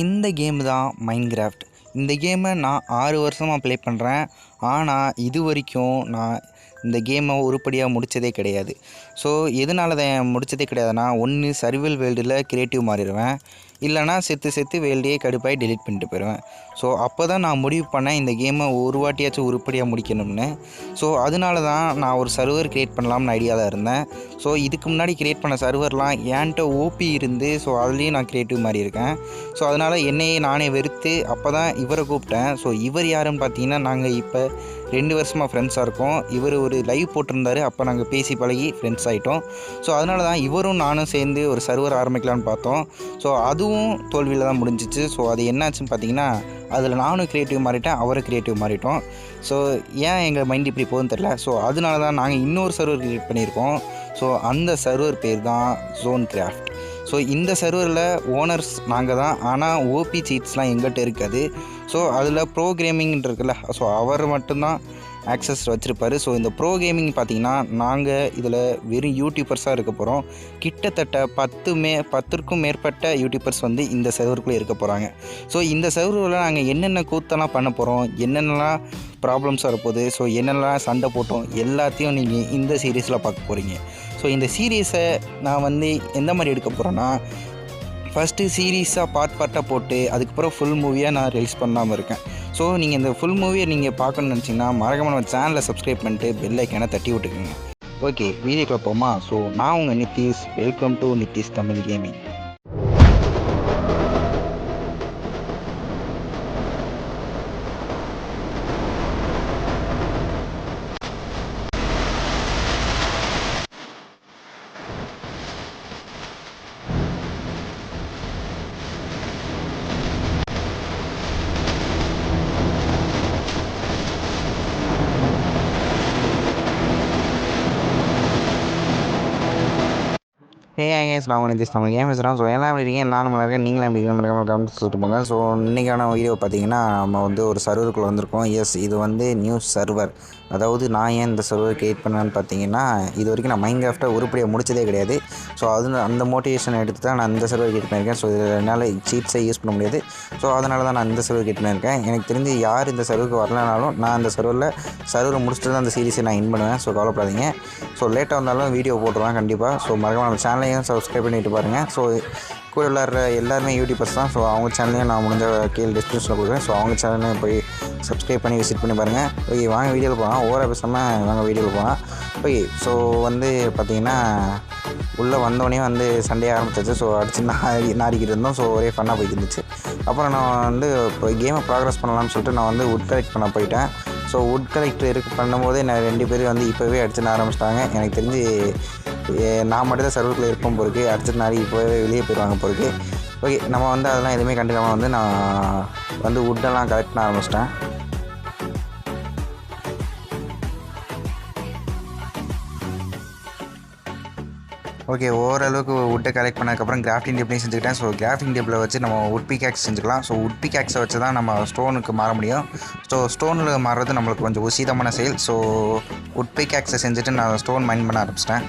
இந்த கேம் தான் மைன்கிராஃப்ட். இந்த கேமை நான் 6 வருஷமாக ப்ளே பண்ணுறேன். ஆனால் இது வரைக்கும் நான் இந்த கேமை உருப்படியாக முடித்ததே கிடையாது. ஸோ எதனால அதை முடித்ததே கிடையாதுன்னா, ஒன்று சர்வைவல் வேர்ல்டில் கிரியேட்டிவ் மாறிடுவேன், இல்லைனா செத்து வேர்ல்டையே கடுப்பாகி டெலீட் பண்ணிட்டு போயிடுவேன். ஸோ அப்போ தான் நான் முடிவு பண்ணேன் இந்த கேமை ஒரு வாட்டியாச்சும் உருப்படியாக முடிக்கணும்னு. ஸோ அதனால தான் நான் ஒரு சர்வர் க்ரியேட் பண்ணலாம்னு ஐடியாவில் இருந்தேன். ஸோ இதுக்கு முன்னாடி க்ரியேட் பண்ண சர்வர்லாம் என்கிட்ட ஓபி இருந்து, ஸோ அதுலேயும் நான் க்ரியேட்டிவ் மாறி இருக்கேன். ஸோ அதனால் என்னையே நானே வெறுத்து அப்போ தான் இவரை கூப்பிட்டேன். ஸோ இவர் யாருன்னு பார்த்தீங்கன்னா, நாங்கள் இப்போ 2 வருஷமாக ஃப்ரெண்ட்ஸாக இருக்கோம். இவர் ஒரு லைவ் போட்டிருந்தார், அப்போ நாங்கள் பேசி பழகி ஃப்ரெண்ட்ஸ் ஆகிட்டோம். ஸோ அதனால தான் இவரும் நானும் சேர்ந்து ஒரு சர்வர் ஆரம்பிக்கலான்னு பார்த்தோம். ஸோ அதுவும் தோல்வியில் தான் முடிஞ்சிச்சு. ஸோ அது என்னாச்சுன்னு பார்த்தீங்கன்னா, அதில் நானும் க்ரியேட்டிவ் மாறிட்டேன், அவரும் க்ரியேட்டிவ் மாறிட்டோம். ஸோ ஏன் எங்கள் மைண்ட் இப்படி போகுதுன்னு தெரில. ஸோ அதனால தான் நாங்கள் இன்னொரு சர்வர் க்ரியேட் பண்ணியிருக்கோம். ஸோ அந்த சர்வர் பேர் தான் ஜோன் கிராஃப்ட். ஸோ இந்த சர்வரில் ஓனர்ஸ் நாங்கள் தான், ஆனால் ஓபி சீட்ஸ்லாம் எங்கள்கிட்ட இருக்காது. ஸோ அதில் ப்ரோ கேமிங் இருக்குல்ல, ஸோ அவர் மட்டும்தான் ஆக்சஸ் வச்சுருப்பார். ஸோ இந்த ப்ரோ கேமிங் பார்த்திங்கன்னா, நாங்கள் இதில் வெறும் யூடியூபர்ஸாக இருக்க போகிறோம். கிட்டத்தட்ட 10க்கும் மேற்பட்ட யூடியூபர்ஸ் வந்து இந்த சர்வருக்குள்ளே இருக்க போகிறாங்க. ஸோ இந்த சர்வரில் நாங்கள் என்னென்ன கூத்தெல்லாம் பண்ண போகிறோம், என்னென்னலாம் ப்ராப்ளம்ஸ் வரப்போகுது, ஸோ என்னென்னலாம் சண்டை போட்டோம், எல்லாத்தையும் நீங்கள் இந்த சீரீஸில் பார்க்க போகிறீங்க. ஸோ இந்த சீரீஸை நான் வந்து எந்த மாதிரி எடுக்க போகிறேன்னா, ஃபஸ்ட்டு சீரீஸாக பார்ட்டாக போட்டு அதுக்கப்புறம் ஃபுல் மூவியாக நான் ரிலீஸ் பண்ணாமல் இருக்கேன். ஸோ நீங்கள் இந்த ஃபுல் மூவியை நீங்கள் பார்க்கணுன்னு நினச்சிங்கன்னா, மறக்காம நம்ம சேனலை சப்ஸ்கிரைப் பண்ணிட்டு பெல் ஐக்கானை தட்டி விட்டுக்குங்க. ஓகே, வீடியோக்குள்ள போமா. ஸோ நான் உங்கள் Nitish. Welcome to Nitish Tamil gaming. கேஸ் நான் நிதிஷ் தமிழ் கேம் பேசுகிறேன். ஸோ எல்லாம் எப்படி இருக்கீங்க, நானும் நல்லா இருக்கேன், நீங்களும் எப்படி இருக்கீங்க கமெண்ட் சொல்லிட்டு போங்க. ஸோ இன்றைக்கான வீடியோ பார்த்தீங்கன்னா, நம்ம வந்து ஒரு சர்வருக்குள்ளே வந்திருக்கோம். எஸ், இது வந்து நியூ சர்வர். அதாவது நான் ஏன் இந்த சர்வர் க்ரியேட் பண்ணேன்னு பார்த்தீங்கன்னா, இது வரைக்கும் நான் மைன்கிராஃப்ட்டை உருப்படியாக முடிச்சதே கிடையாது. ஸோ அந்த மோட்டிவேஷன் எடுத்து தான் நான் இந்த சர்வர் க்ரியேட் பண்ணியிருக்கேன். ஸோ இதில் என்னால் சீட்ஸை யூஸ் பண்ண முடியாது. ஸோ அதனால தான் நான் இந்த சர்வர் க்ரியேட் பண்ணியிருக்கேன். எனக்கு தெரிஞ்சு யார் இந்த சர்வருக்கு வரலனாலும் நான் அந்த சர்வரை முடிச்சுட்டு தான் அந்த சீரீஸை நான் பண்ணுவேன். ஸோ கவலைப்படாதீங்க. ஸோ லேட்டாக வந்தாலும் வீடியோ போட்டுருவேன் கண்டிப்பாக. ஸோ மறக்காம நம்ம சேனலையும் சப்ஸ்கிரைப் பண்ணிட்டு பாருங்கள். ஸோ கூட விளாட்ற எல்லாருமே யூடியூபர்ஸ் தான். ஸோ அவங்க சேனலையும் நான் முடிஞ்ச கீழே டிஸ்கிரிப்ஷனில் கொடுக்குறேன். ஸோ அவங்க சேனலையும் போய் சப்ஸ்கிரைப் பண்ணி விசிட் பண்ணி பாருங்கள். ஓகே, வாங்க வீடியோவில் போகலாம். ஓவராக பேசாமல் வாங்க வீடியோவில் போகலாம். ஓகே, ஸோ வந்து பார்த்திங்கன்னா, உள்ளே வந்தோடனே வந்து சண்டே ஆரம்பிச்சிச்சு. ஸோ அடிச்சு நாரிக்கிட்டு இருந்தோம். ஸோ ஒரே ஃபன்னாக போய்ட்டு இருந்துச்சு. அப்புறம் நான் வந்து இப்போ கேமை ப்ராக்ரஸ் பண்ணலாம்னு சொல்லிட்டு நான் வந்து வுட் கலெக்ட் பண்ண போயிட்டேன். ஸோ வுட் கலெக்ட் பண்ணும்போதே நான் 2 பேரும் வந்து இப்போவே அடிச்சுன்னு ஆரம்பிச்சிட்டாங்க. எனக்கு தெரிஞ்சு நான் மட்டும் தான் சர்வருக்குள்ளே இருப்போம் பொறுக்கு, அடிச்சுட்டு நாரி இப்போவே வெளியே போயிடுவாங்க பொறுக்கு. ஓகே, நம்ம வந்து அதெல்லாம் எதுவுமே கண்டுக்காமல் வந்து நான் வந்து வுட்டெல்லாம் கலெக்ட் பண்ண ஆரம்பிச்சிட்டேன். ஓகே, ஓரளவுக்கு வுட்டை கலெக்ட் பண்ணதுக்கப்புறம் கிராஃப்டிங் டேப்லையும் செஞ்சுக்கிட்டேன். ஸோ கிராஃப்டிங் டேப்பில் வச்சு நம்ம வுட் பிகாக்ஸ் செஞ்சுக்கலாம். ஸோ வுட் பிகாக்ஸை வச்சு தான் நம்ம ஸ்டோனுக்கு மாற முடியும். ஸோ ஸ்டோனில் மாறுறது நம்மளுக்கு கொஞ்சம் உசிதமான செயல். ஸோ வுட் பிகாக்ஸை செஞ்சுட்டு நான் ஸ்டோன் மைன் பண்ண ஆரம்பிச்சிட்டேன்.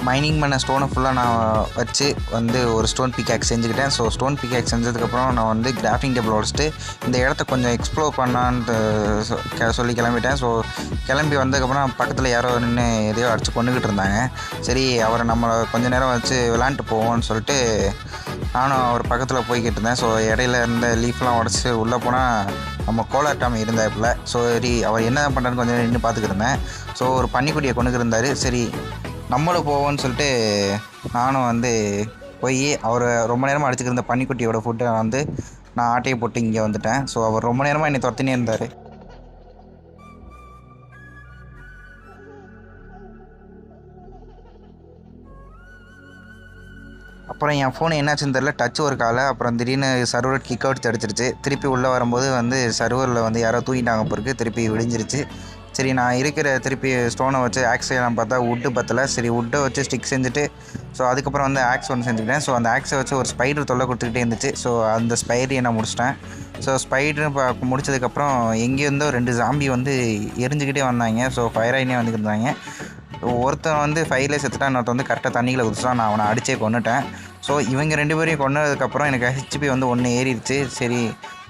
மைனிங் பண்ண ஸ்டோனை ஃபுல்லாக நான் வச்சு வந்து ஒரு ஸ்டோன் பிகாக்ஸ் செஞ்சுக்கிட்டேன். ஸோ ஸ்டோன் பிகாக்ஸ் செஞ்சதுக்கப்புறம் நான் வந்து கிராஃப்டிங் டேபிள் உடச்சிட்டு இந்த இடத்த கொஞ்சம் எக்ஸ்ப்ளோர் பண்ணான்ட்டு சொல்லி கிளம்பிட்டேன். ஸோ கிளம்பி வந்ததுக்கப்புறம் பக்கத்தில் யாரோ நின்று எதையோ அடித்து கொண்டுக்கிட்டு இருந்தாங்க. சரி, அவரை நம்மளை கொஞ்சம் நேரம் வச்சு விளாண்டுட்டு போவோம்னு சொல்லிட்டு நானும் அவர் பக்கத்தில் போய்கிட்டு இருந்தேன். ஸோ இடையில இருந்த லீஃப்லாம் உடச்சி உள்ளே போனால் நம்ம கோலாட்டாமி இருந்தாப்புல. ஸோ சரி, அவர் என்ன பண்ணுறான்னு கொஞ்சம் நின்று பார்த்துக்கிட்டு இருந்தேன். ஸோ ஒரு பன்னிக்குட்டியை கொண்டுக்கிட்டு இருந்தார். சரி, நம்மளும் போவோன்னு சொல்லிட்டு நானும் வந்து போய் அவரை ரொம்ப நேரமாக அடிச்சுக்கிருந்த பன்னிக்குட்டியோட ஃபுட்டை வந்து நான் ஆட்டையை போட்டு இங்கே வந்துட்டேன். ஸோ அவர் ரொம்ப நேரமாக என்னை துரத்தினே இருந்தார். அப்புறம் என் ஃபோன் என்னாச்சுன்னு தெரில, டச் ஒரு காலை. அப்புறம் திடீர்னு சர்வர் கிக் அவுட் அடிச்சிருச்சு. திருப்பி உள்ளே வரும்போது வந்து சர்வரில் வந்து யாரோ தூக்கிட்டாங்க பொறுக்கு திருப்பி விடிஞ்சிருச்சு. சரி நான் இருக்கிற திருப்பி ஸ்டோனை வச்சு ஆக்ஸ் செய்யலாம் பார்த்தா வுட்டு பத்தலை. சரி வுட்டை வச்சு ஸ்டிக் செஞ்சுட்டு ஸோ அதுக்கப்புறம் வந்து ஆக்ஸ் ஒன்று செஞ்சுக்கிட்டேன். ஸோ அந்த ஆக்ஸை வச்சு ஒரு ஸ்பைடர் தொல்லை கொடுத்துக்கிட்டே இருந்துச்சு. ஸோ அந்த ஸ்பைடரையை நான் முடிச்சிட்டேன். ஸோ ஸ்பைடர் முடிச்சதுக்கப்புறம் எங்கேருந்தோ 2 ஜாம்பி வந்து எரிஞ்சுக்கிட்டே வந்தாங்க. ஸோ ஃபயர் ஆகினே வந்துக்கிட்டு இருந்தாங்க. ஒருத்தன் வந்து ஃபயர்லேயே செத்துட்டான், இன்னொருத்தன் வந்து கரெக்டாக தண்ணியில் குதிச்சிட்டான். நான் அவனை அடிச்சே கொன்னுட்டேன். ஸோ இவங்க 2 பேரையும் கொன்னதுக்கப்புறம் எனக்கு ஹெச்பி வந்து 1 ஏறிடுச்சு. சரி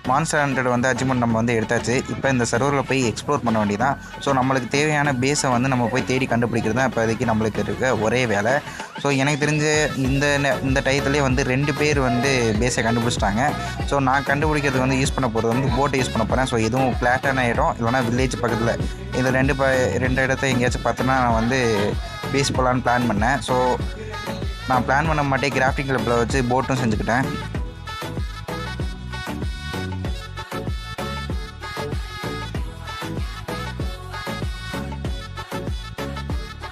மான்ஸ்டர் ஹண்டட் வந்து அச்சீவ்மெண்ட் நம்ம வந்து எடுத்தாச்சு. இப்போ இந்த சர்வரில் போய் எக்ஸ்ப்ளோர் பண்ண வேண்டியதான். ஸோ நம்மளுக்கு தேவையான பேஸை வந்து நம்ம போய் தேடி கண்டுபிடிக்கிறது தான் இப்போதைக்கு நம்மளுக்கு இருக்க ஒரே வேலை. ஸோ எனக்கு தெரிஞ்ச இந்த டயத்துலேயே வந்து 2 பேர் வந்து பேஸை கண்டுபிடிச்சிட்டாங்க. ஸோ நான் கண்டுபிடிக்கிறதுக்கு வந்து யூஸ் பண்ண போகிறது வந்து போட்டை யூஸ் பண்ண போகிறேன். ஸோ எதுவும் ஃப்ளாட்டான இடம் இல்லைனா வில்லேஜ் பக்கத்தில் இந்த 2 இடத்த எங்கேயாச்சும் பார்த்தோன்னா நான் வந்து பேஸ் போகலான்னு பிளான் பண்ணேன். ஸோ நான் பிளான் பண்ண மாட்டே கிராஃபிக் லெப்பில் வச்சு போட்டும் செஞ்சுக்கிட்டேன்.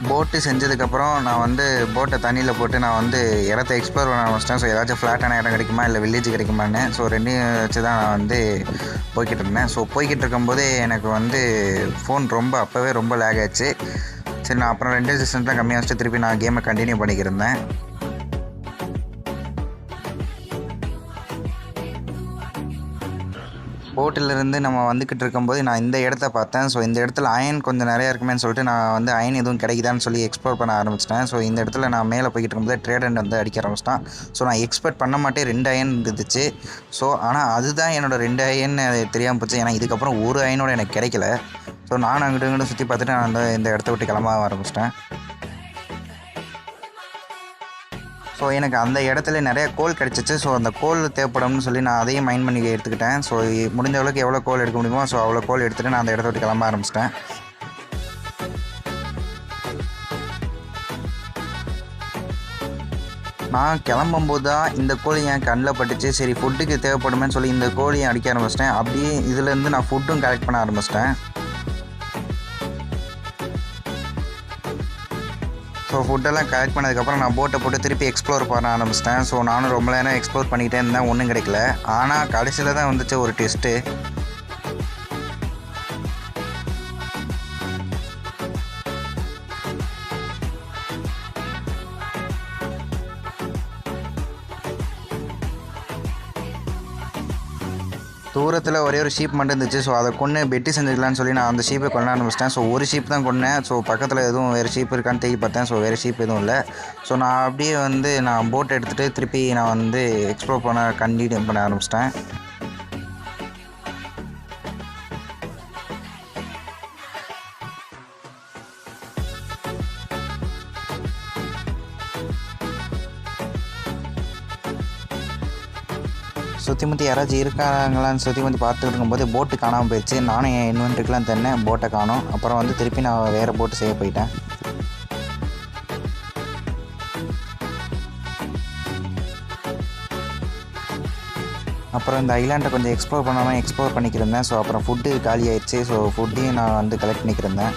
போட்டு செஞ்சதுக்கப்புறம் நான் வந்து போட்டை தண்ணியில் போட்டு நான் வந்து இடத்த எக்ஸ்ப்ளோர் பண்ண ஆரம்பிச்சிட்டேன். ஸோ ஏதாச்சும் ஃப்ளாட்டான இடம் கிடைக்குமா இல்லை வில்லேஜ் கிடைக்குமான்னு. ஸோ 2யும் வச்சு தான் நான் வந்து போய்கிட்டு இருந்தேன். ஸோ போய்கிட்டு இருக்கும்போதே எனக்கு வந்து ஃபோன் அப்போவே ரொம்ப லேக் ஆச்சு. சரி நான் அப்புறம் 2 செஷன் தான் கம்மியாக வச்சுட்டு திருப்பி நான் கேமை கண்டினியூ பண்ணிக்கிருந்தேன். போட்டிலிருந்து நம்ம வந்துக்கிட்டு இருக்கும்போது நான் இந்த இடத்த பார்த்தேன். ஸோ இந்த இடத்துல அயன் கொஞ்சம் நிறையா இருக்குமேன்னு சொல்லிட்டு நான் வந்து அயன் எதுவும் கிடைக்குதான்னு சொல்லி எக்ஸ்ப்ளோர் பண்ண ஆரம்பிச்சிட்டேன். ஸோ இந்த இடத்துல நான் மேலே போய்கிட்டு இருக்கும்போது ட்ரேடண்ட் வந்து அடிக்க ஆரம்பிச்சிட்டான். ஸோ நான் எக்ஸ்பெக்ட் பண்ண மாட்டே 2 அயன் இருந்துச்சு. ஸோ ஆனால் அதுதான் என்னோடய 2 அயன் தெரியாமல் போச்சு. ஏன்னா இதுக்கப்புறம் ஒரு அயனோட எனக்கு கிடைக்கல. ஸோ நான் அங்கிட்டு சுற்றி பார்த்துட்டு நான் இந்த இடத்த விட்டு கிளம்ப ஆரம்பிச்சிட்டேன். ஸோ எனக்கு அந்த இடத்துல நிறைய கோல் கிடச்சிச்சு. ஸோ அந்த கோல் தேவைப்படும்னு சொல்லி நான் அதையும் மைண்ட் பண்ணி எடுத்துக்கிட்டேன். ஸோ முடிஞ்ச அளவுக்கு எவ்வளோ கோல் எடுக்க முடியுமோ ஸோ அவ்வளோ கோல் எடுத்துகிட்டு நான் அந்த இடத்த விட்டு கிளம்ப ஆரம்பிச்சிட்டேன். நான் கிளம்பும்போது தான் இந்த கோழி என் கண்ணில் பட்டுச்சு. சரி ஃபுட்டுக்கு தேவைப்படுமேன்னு சொல்லி இந்த கோழியை அடிக்க ஆரம்பிச்சிட்டேன். அப்படியே இதுலேருந்து நான் ஃபுட்டும் கலெக்ட் பண்ண ஆரம்பிச்சிட்டேன். ஸோ ஃபுட்டெல்லாம் கலெக்ட் பண்ணதுக்கப்புறம் நான் போட்டை போட்டு திருப்பி எக்ஸ்ப்ளோர் பண்ண ஆரம்பிச்சிட்டேன். ஸோ நானும் ரொம்ப நேரம் எக்ஸ்ப்ளோர் பண்ணிக்கிட்டே இருந்தேன், ஒன்றும் கிடைக்கல. ஆனால் கடைசியில் தான் வந்துச்சு ஒரு டெஸ்ட்டு. தூரத்தில் ஒரே ஒரு ஷீப் மட்டும் இருந்துச்சு. ஸோ அதை கொன்று பெட்டி செஞ்சுக்கலான்னு சொல்லி நான் அந்த ஷீப்பை கொள்ள ஆரம்பிச்சிட்டேன். ஸோ ஒரு ஷீப் தான் கொன்னேன். ஸோ பக்கத்தில் எதுவும் வேறு ஷீப் இருக்கான்னு தேடி பார்த்தேன். ஸோ வேறு ஷீப் எதுவும் இல்லை. ஸோ நான் அப்படியே வந்து நான் போட் எடுத்துகிட்டு திருப்பி நான் வந்து எக்ஸ்ப்ளோர் பண்ண கண்டினியூ பண்ண ஆரம்பிச்சிட்டேன். சுற்றி முற்றி யாராச்சும் இருக்காங்களான்னு சுற்றி முற்றி பார்த்துட்டு இருக்கும்போது போட்டு காணாமல் போயிடுச்சு. நானும் என் இன்வென்ட்ரிக்கெலாம் தந்தேன், போட்டை காணோம். அப்புறம் வந்து திருப்பி நான் வேறு போட்டு செய்ய போயிட்டேன். அப்புறம் இந்த ஐலாண்டை கொஞ்சம் எக்ஸ்ப்ளோர் பண்ணாமல் எக்ஸ்ப்ளோர் பண்ணிக்கிருந்தேன். ஸோ அப்புறம் ஃபுட்டு காலி ஆயிடுச்சு. ஸோ ஃபுட்டையும் நான் வந்து கலெக்ட் பண்ணிக்கிருந்தேன்.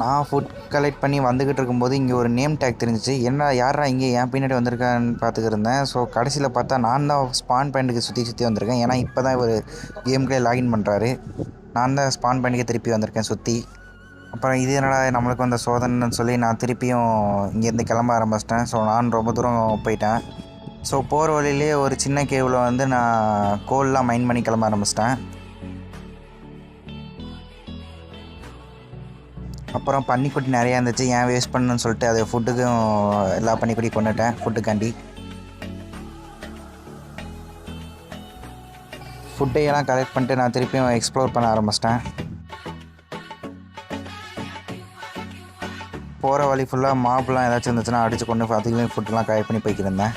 நான் ஃபுட் கலெக்ட் பண்ணி வந்துக்கிட்டு இருக்கும்போது இங்கே ஒரு நேம் டேக் தெரிஞ்சிச்சு. என்ன யாரா இங்கே என் பின்னாடி வந்திருக்கான்னு பார்த்துக்கிருந்தேன். ஸோ கடைசியில் பார்த்தா நான் தான் ஸ்பான் பாயிண்ட்டுக்கு சுற்றி வந்திருக்கேன். ஏன்னா இப்போ தான் ஒரு கேம்குள்ளே லாகின் பண்ணுறாரு. நான் தான் ஸ்பான் பாயிண்ட்டுக்கு திருப்பி வந்திருக்கேன் சுற்றி. அப்புறம் இது என்னடா நம்மளுக்கு வந்த சோதனைன்னு சொல்லி நான் திருப்பியும் இங்கேருந்து கிளம்ப ஆரம்பிச்சிட்டேன். ஸோ நான் ரொம்ப தூரம் போயிட்டேன். ஸோ போகிற வழியிலே ஒரு சின்ன கேவில் வந்து நான் கோல்லாம் மைன் பண்ணி கிளம்ப ஆரம்பிச்சிட்டேன். அப்புறம் பன்னிக்குட்டி நிறையா இருந்துச்சு. ஏன் வேஸ்ட் பண்ணணுன்னு சொல்லிட்டு அது ஃபுட்டுக்கும் எல்லா பன்னிக்குட்டி கொண்டுட்டேன் ஃபுட்டுக்காண்டி. ஃபுட்டையெல்லாம் கலெக்ட் பண்ணிட்டு நான் திருப்பியும் எக்ஸ்ப்ளோர் பண்ண ஆரம்பிச்சிட்டேன். போகிற வழி ஃபுல்லாக மாப்லாம் ஏதாச்சும் இருந்துச்சுன்னா அடித்து கொண்டு அதுலேயும் ஃபுட்டெல்லாம் கலெக்ட் பண்ணி போய்க்கிருந்தேன்.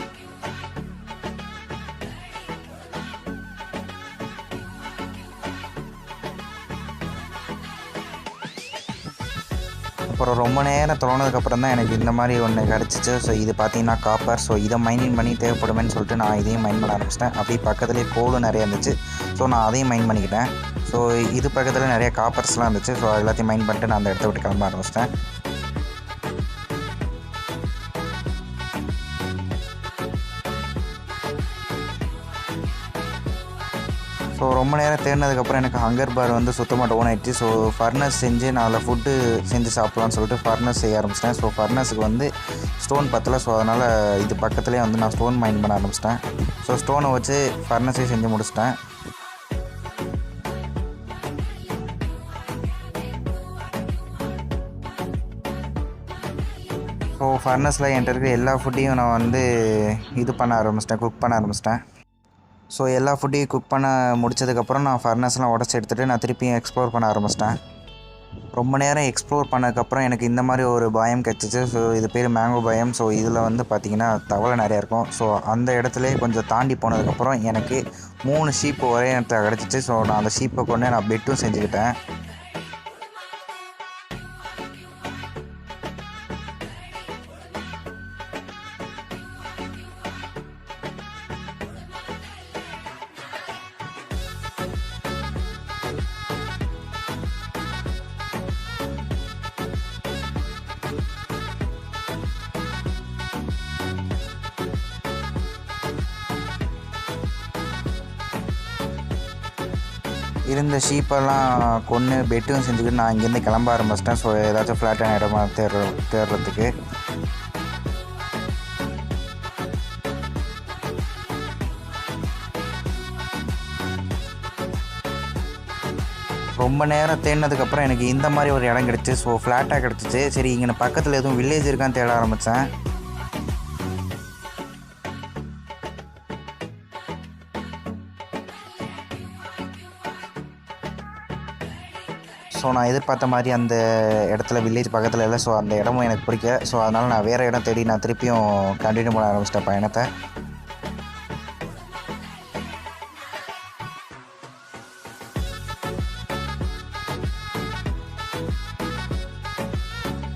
அப்புறம் ரொம்ப நேரம் தொலைனதுக்கப்புறம் தான் எனக்கு இந்த மாதிரி ஒன்று கிடச்சிச்சு. ஸோ இது பார்த்திங்கன்னா காப்பர். ஸோ இதை மைனிங் பண்ணி தேவைப்படுமேன்னு சொல்லிட்டு நான் இதையும் மைன் பண்ண ஆரம்பிச்சிட்டேன். அப்படியே பக்கத்துலேயே கோலும் நிறையா இருந்துச்சு. ஸோ நான் அதையும் மைன் பண்ணிக்கிட்டேன். ஸோ இது பக்கத்தில் நிறைய காப்பர்ஸ்லாம் இருந்துச்சு. ஸோ எல்லாத்தையும் மைன் பண்ணிட்டு நான் அந்த இடத்த விட்டு கிளம்ப ஆரம்பிச்சிட்டேன். ஸோ ரொம்ப நேரம் தேடினதுக்கப்புறம் எனக்கு ஹங்கர் பார் வந்து சுத்தமாக டவுன் ஆகிடுச்சு. ஸோ ஃபர்னஸ் செஞ்சு நான் அதில் ஃபுட்டு செஞ்சு சாப்பிட்லான்னு சொல்லிட்டு ஃபர்னஸ் செய்ய ஆரம்பிச்சிட்டேன். ஸோ ஃபர்னஸுக்கு வந்து ஸ்டோன் பத்தலை. ஸோ அதனால் இது பக்கத்துலேயே வந்து நான் ஸ்டோன் மைன் பண்ண ஆரம்பிச்சிட்டேன். ஸோ ஸ்டோனை வச்சு ஃபர்னஸே செஞ்சு முடிச்சிட்டேன். ஸோ ஃபர்னஸில் என்கிட்ட இருக்கிற எல்லா ஃபுட்டையும் நான் வந்து குக் பண்ண ஆரம்பிச்சிட்டேன். ஸோ எல்லா ஃபுட்டையும் குக் பண்ண முடித்ததுக்கப்புறம் நான் ஃபர்னஸ்லாம் உடச்சி எடுத்துகிட்டு நான் திருப்பியும் எக்ஸ்ப்ளோர் பண்ண ஆரம்பிச்சிட்டேன். ரொம்ப நேரம் எக்ஸ்ப்ளோர் பண்ணதுக்கப்புறம் எனக்கு இந்த மாதிரி ஒரு பயம் கிடச்சிச்சு. ஸோ இது பேர் மேங்கோ பயம். ஸோ இதில் வந்து பார்த்திங்கன்னா தவளை நிறையா இருக்கும். ஸோ அந்த இடத்துல கொஞ்சம் தாண்டி போனதுக்கப்புறம் எனக்கு 3 ஷீப்பு ஒரே இடத்துல கிடச்சிச்சு. ஸோ நான் அந்த ஷீப்பை கொண்டு நான் பெட்டும் செஞ்சுக்கிட்டேன். இருந்த ஷீப்பெல்லாம் கொன்று பெட்டும் செஞ்சுக்கிட்டு நான் இங்கேருந்து கிளம்ப ஆரம்பிச்சிட்டேன். ஸோ ஏதாச்சும் ஃப்ளாட்டான இடமா தேடுறதுக்கு. ரொம்ப நேரம் தேடினதுக்கப்புறம் எனக்கு இந்த மாதிரி ஒரு இடம் கிடச்சி. ஸோ ஃப்ளாட்டாக கிடச்சிச்சு. சரி இங்கே பக்கத்தில் எதுவும் வில்லேஜ் இருக்கான்னு தேட ஆரம்பித்தேன். ஸோ நான் எதிர்பார்த்த மாதிரி அந்த இடத்துல வில்லேஜ் பக்கத்தில் இல்லை. ஸோ அந்த இடமும் எனக்கு பிடிக்கல. ஸோ அதனால் நான் வேறு இடம் தேடி நான் திருப்பியும் கண்டினியூ பண்ண ஆரம்பிச்சிட்டேன் பயணத்தை.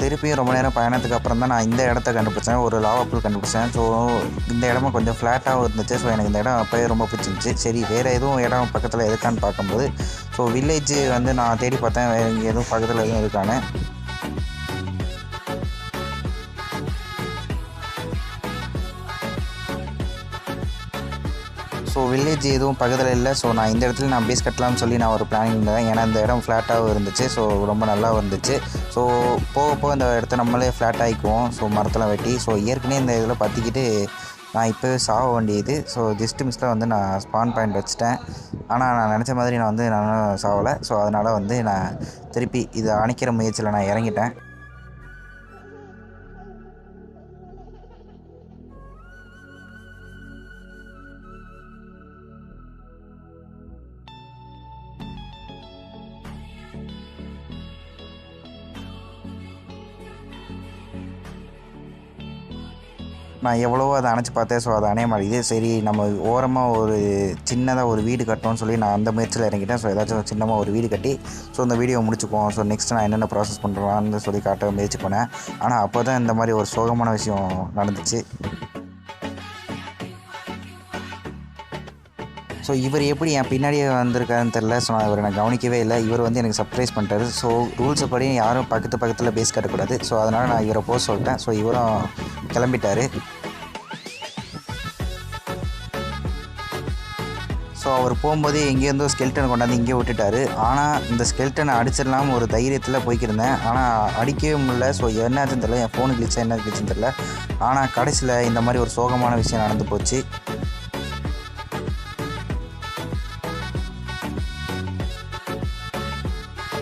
திருப்பியும் ரொம்ப நேரம் பயணத்துக்கு அப்புறம் தான் நான் இந்த இடத்த கண்டுபிடிச்சேன். ஒரு லாவா பூல் கண்டுபிடிச்சேன். ஸோ இந்த இடமும் கொஞ்சம் ஃப்ளாட்டாகவும் இருந்துச்சு. ஸோ எனக்கு இந்த இடம் அப்போயே ரொம்ப பிடிச்சிருந்துச்சி. சரி வேறு எதுவும் இடம் பக்கத்தில் இருக்கான்னு பார்க்கும்போது ஸோ வில்லேஜ் வந்து நான் தேடி பார்த்தேன் வேறு இங்கே எதுவும் பக்கத்தில் எதுவும் இருக்கான்னு. ஸோ வில்லேஜ் எதுவும் பக்கத்தில் இல்லை. ஸோ நான் இந்த இடத்துல நான் பேஸ் கட்டலாம்னு சொல்லி நான் ஒரு பிளானிங் இருந்தேன். ஏன்னா இந்த இடம் ஃப்ளாட்டாகவும் இருந்துச்சு. ஸோ ரொம்ப நல்லா இருந்துச்சு. ஸோ போக இந்த இடத்த நம்மளே ஃப்ளாட் ஆகிக்குவோம். ஸோ மரத்தெல்லாம் வெட்டி ஸோ ஏற்கனவே இந்த இதில் பற்றிக்கிட்டு நான் இப்போவே சாக வேண்டியது. ஸோ ஜஸ்ட் மிஸ்ஸில் வந்து நான் ஸ்பான் பாயிண்ட் வச்சுட்டேன். ஆனால் நான் நினச்ச மாதிரி நான் சாகலை. ஸோ அதனால் வந்து நான் திருப்பி இதை அணைக்கிற முயற்சியில் நான் இறங்கிட்டேன். நான் எவ்வளவோ அதை அணைச்சி பார்த்தேன். ஸோ அதை அணைய மாட்டேங்குது. சரி நம்ம ஓரமாக ஒரு சின்னதாக ஒரு வீடு கட்டணும்னு சொல்லி நான் அந்த முயற்சியில் இறங்கிட்டேன். ஸோ ஏதாச்சும் சின்னமாக ஒரு வீடு கட்டி ஸோ இந்த வீடியோ முடிச்சுக்குவோம். ஸோ நெக்ஸ்ட் நான் என்னென்ன ப்ராசஸ் பண்ணுறான்னு சொல்லி காட்ட முயற்சி பண்ணேன். ஆனால் அப்போ தான் இந்த மாதிரி ஒரு சோகமான விஷயம் நடந்துச்சு. ஸோ இவர் எப்படி என் பின்னாடியே வந்திருக்காருன்னு தெரில. ஸோ நான் இவரை நான் கவனிக்கவே இல்லை. இவர் வந்து எனக்கு சர்ப்ரைஸ் பண்ணிட்டாரு. ஸோ ரூல்ஸை படி யாரும் பக்கத்தில் பேஸ் கட்டக்கூடாது. ஸோ அதனால் நான் இவரை போக சொல்லிட்டேன். ஸோ இவரும் கிளம்பிட்டார். ஸோ அவர் போகும்போதே எங்கேருந்தோ ஸ்கெல்டன் கொண்டாந்து இங்கே விட்டுட்டார். ஆனால் இந்த ஸ்கெல்டனை அடிச்சிடலாம் ஒரு தைரியத்தில் போய்க்கிருந்தேன். ஆனால் அடிக்கவே முடியல. ஸோ என்னாச்சுன்னு தெரில. என் ஃபோனு கிழிச்சா என்ன கிழிச்சுன்னு தெரில. ஆனால் கடைசியில் இந்த மாதிரி ஒரு சோகமான விஷயம் நடந்து போச்சு.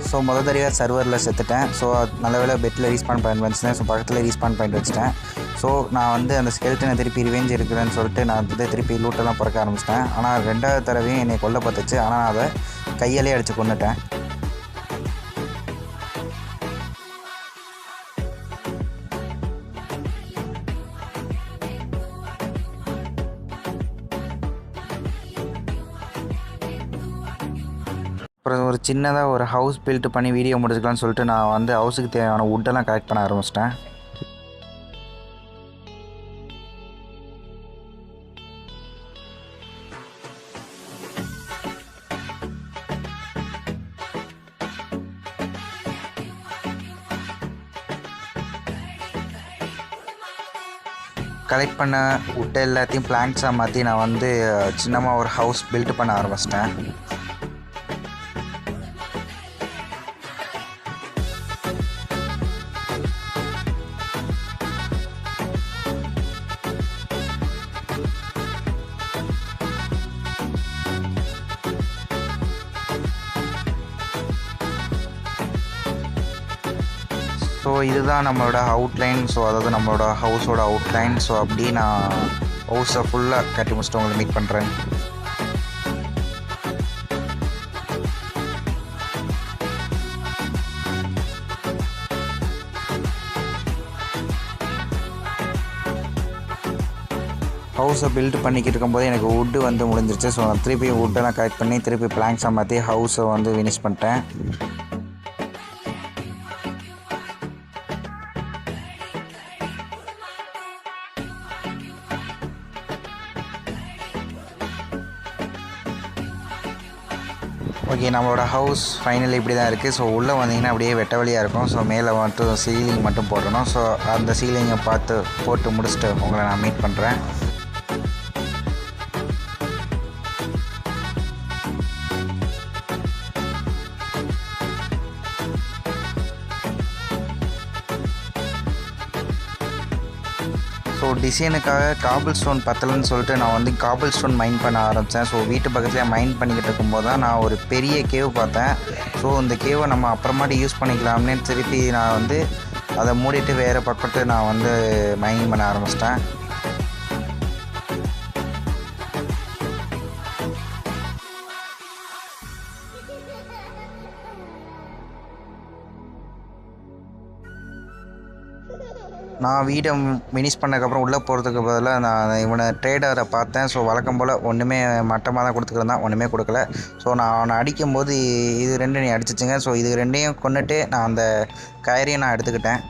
ஸோ முதல் தடவை சர்வரில் செத்துட்டேன். ஸோ நல்ல வேலை பெட்டில் ரீஸ்பான் பாயிண்ட் வச்சுட்டேன். ஸோ பக்கத்தில் ரீஸ்பான் பாயிண்ட் வச்சுட்டேன். ஸோ நான் வந்து அந்த ஸ்கெல்டனை திருப்பி ரிவெஞ்ச் இருக்கிறேன்னு சொல்லிட்டு நான் வந்து திருப்பி லூட்டெல்லாம் பிறக்க ஆரம்பிச்சிட்டேன். ஆனால் 2வது தடவையும் என்னை கொல்ல பார்த்துச்சு. ஆனால் நான் அதை கையாலே அடித்து கொண்டுட்டேன். அப்புறம் ஒரு சின்னதாக ஒரு ஹவுஸ் பில்ட் பண்ணி வீடியோ முடிச்சுக்கலான்னு சொல்லிட்டு நான் வந்து ஹவுஸுக்கு தேவையான வுட்டெல்லாம் கலெக்ட் பண்ண ஆரம்பிச்சிட்டேன். கலெக்ட் பண்ண வுட்டை எல்லாத்தையும் பிளாங்க்ஸாக மாற்றி நான் வந்து சின்னமாக ஒரு ஹவுஸ் பில்ட் பண்ண ஆரம்பிச்சிட்டேன். ஸோ இதுதான் நம்மளோட அவுட்லைன். ஸோ அதாவது நம்மளோட ஹவுஸோட அவுட்லைன். ஸோ அப்படி நான் ஹவுஸை ஃபுல்லாக கட்டி முடிச்சுட்டு உங்களை மீட் பண்ணுறேன். ஹவுஸை பில்ட் பண்ணிக்கிட்டு இருக்கும்போது எனக்கு வுட்டு வந்து முடிஞ்சிருச்சு. ஸோ நான் திருப்பி வுட்டெல்லாம் கலெக்ட் பண்ணி திருப்பி பிளாங்க்ஸை மாற்றி ஹவுஸை வந்து ஃபினிஷ் பண்ணிட்டேன். ஓகே, நம்மளோட ஹவுஸ் ஃபைனலி இப்படி தான் இருக்குது. ஸோ உள்ளே வந்தீங்கன்னா அப்படியே வெட்ட வழியாக இருக்கும். ஸோ மேலே மட்டும் சீலிங் மட்டும் போடணும். ஸோ அந்த சீலிங்கை போட்டு முடிச்சுட்டு உங்களை நான் மீட் பண்ணுறேன். ஸோ டிசைனுக்காக காபிள் ஸ்டோன் பத்தலைன்னு சொல்லிட்டு நான் வந்து காபிள் ஸ்டோன் மைண்ட் பண்ண ஆரம்பித்தேன். ஸோ வீட்டு பக்கத்துலேயே மைண்ட் பண்ணிக்கிட்டு இருக்கும்போது தான் நான் ஒரு பெரிய கேவ் பார்த்தேன். ஸோ இந்த கேவை நம்ம அப்புறமாட்டி யூஸ் பண்ணிக்கலாம்னு திருப்பி நான் வந்து அதை மூடிட்டு வேறு பக்கத்து நான் வந்து மைனிங் பண்ண ஆரம்பிச்சிட்டேன். நான் வீடை ஃபினிஷ் பண்ணதுக்கப்புறம் உள்ளே போகிறதுக்கு பதிலாக நான் இவனை ட்ரேடரை பார்த்தேன். ஸோ வழக்கம் போல் ஒன்றுமே மட்டமாக தான் கொடுத்துக்கிருந்தான், ஒன்றுமே கொடுக்கல. ஸோ நான் அவனை அடிக்கும்போது இது ரெண்டு நீ அடிச்சிச்சுங்க. ஸோ இது ரெண்டையும் கொண்டுட்டு நான் அந்த கயிறையும் நான் எடுத்துக்கிட்டேன்.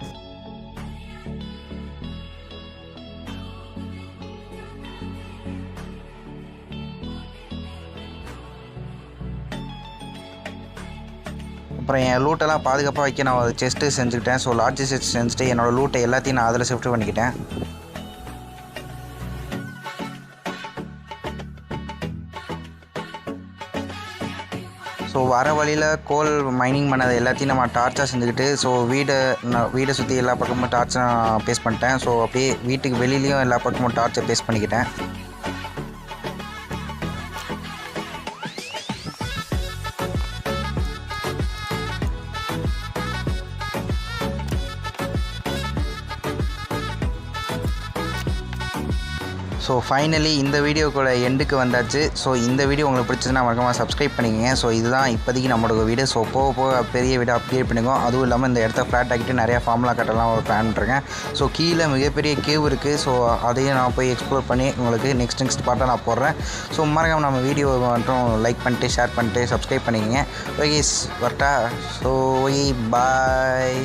அப்புறம் என் லூட்டெல்லாம் பாதுகாப்பாக வைக்க நான் ஒரு செஸ்ட்டு செஞ்சுக்கிட்டேன். ஸோ லார்ஜ் செஸ்ட் செஞ்சுட்டு என்னோடய லூட்டை எல்லாத்தையும் நான் அதில் ஷிஃப்ட் பண்ணிக்கிட்டேன். ஸோ வர வழியில் கோல் மைனிங் பண்ணதை எல்லாத்தையும் நம்ம டார்ச்சாக செஞ்சுக்கிட்டு ஸோ வீடை சுற்றி எல்லா பக்கமும் டார்ச்சை நான் பேஸ் பண்ணிட்டேன். ஸோ அப்படியே வீட்டுக்கு வெளியிலையும் எல்லா பக்கமும் டார்ச்சை பேஸ் பண்ணிக்கிட்டேன். ஸோ ஃபைனலி இந்த வீடியோக்குள்ள எண்டுக்கு வந்தாச்சு. ஸோ இந்த வீடியோ உங்களுக்கு பிடிச்சதுன்னா மறக்காமல் சப்ஸ்கிரைப் பண்ணிக்கங்க. ஸோ இதுதான் இப்போதைக்கு நம்மளோட வீடு. ஸோ போக போக பெரிய வீடியோ அப்டேட் பண்ணிக்கோம். அதுவும் இல்லாமல் இந்த இடத்த ஃப்ளாட் ஆக்கிட்டு நிறையா ஃபார்முலா கட்டலாம் ஒரு பிளான் பண்ணிருக்கேன். ஸோ கீழே மிகப்பெரிய கேவ் இருக்குது. ஸோ அதையும் நான் போய் எக்ஸ்ப்ளோர் பண்ணி உங்களுக்கு நெக்ஸ்ட் பார்ட்டாக நான் போடுறேன். ஸோ மறக்காமல் நம்ம வீடியோ மட்டும் லைக் பண்ணிட்டு ஷேர் பண்ணிட்டு சப்ஸ்கிரைப் பண்ணிக்கங்க. ஓகே வரட்டா. So bye.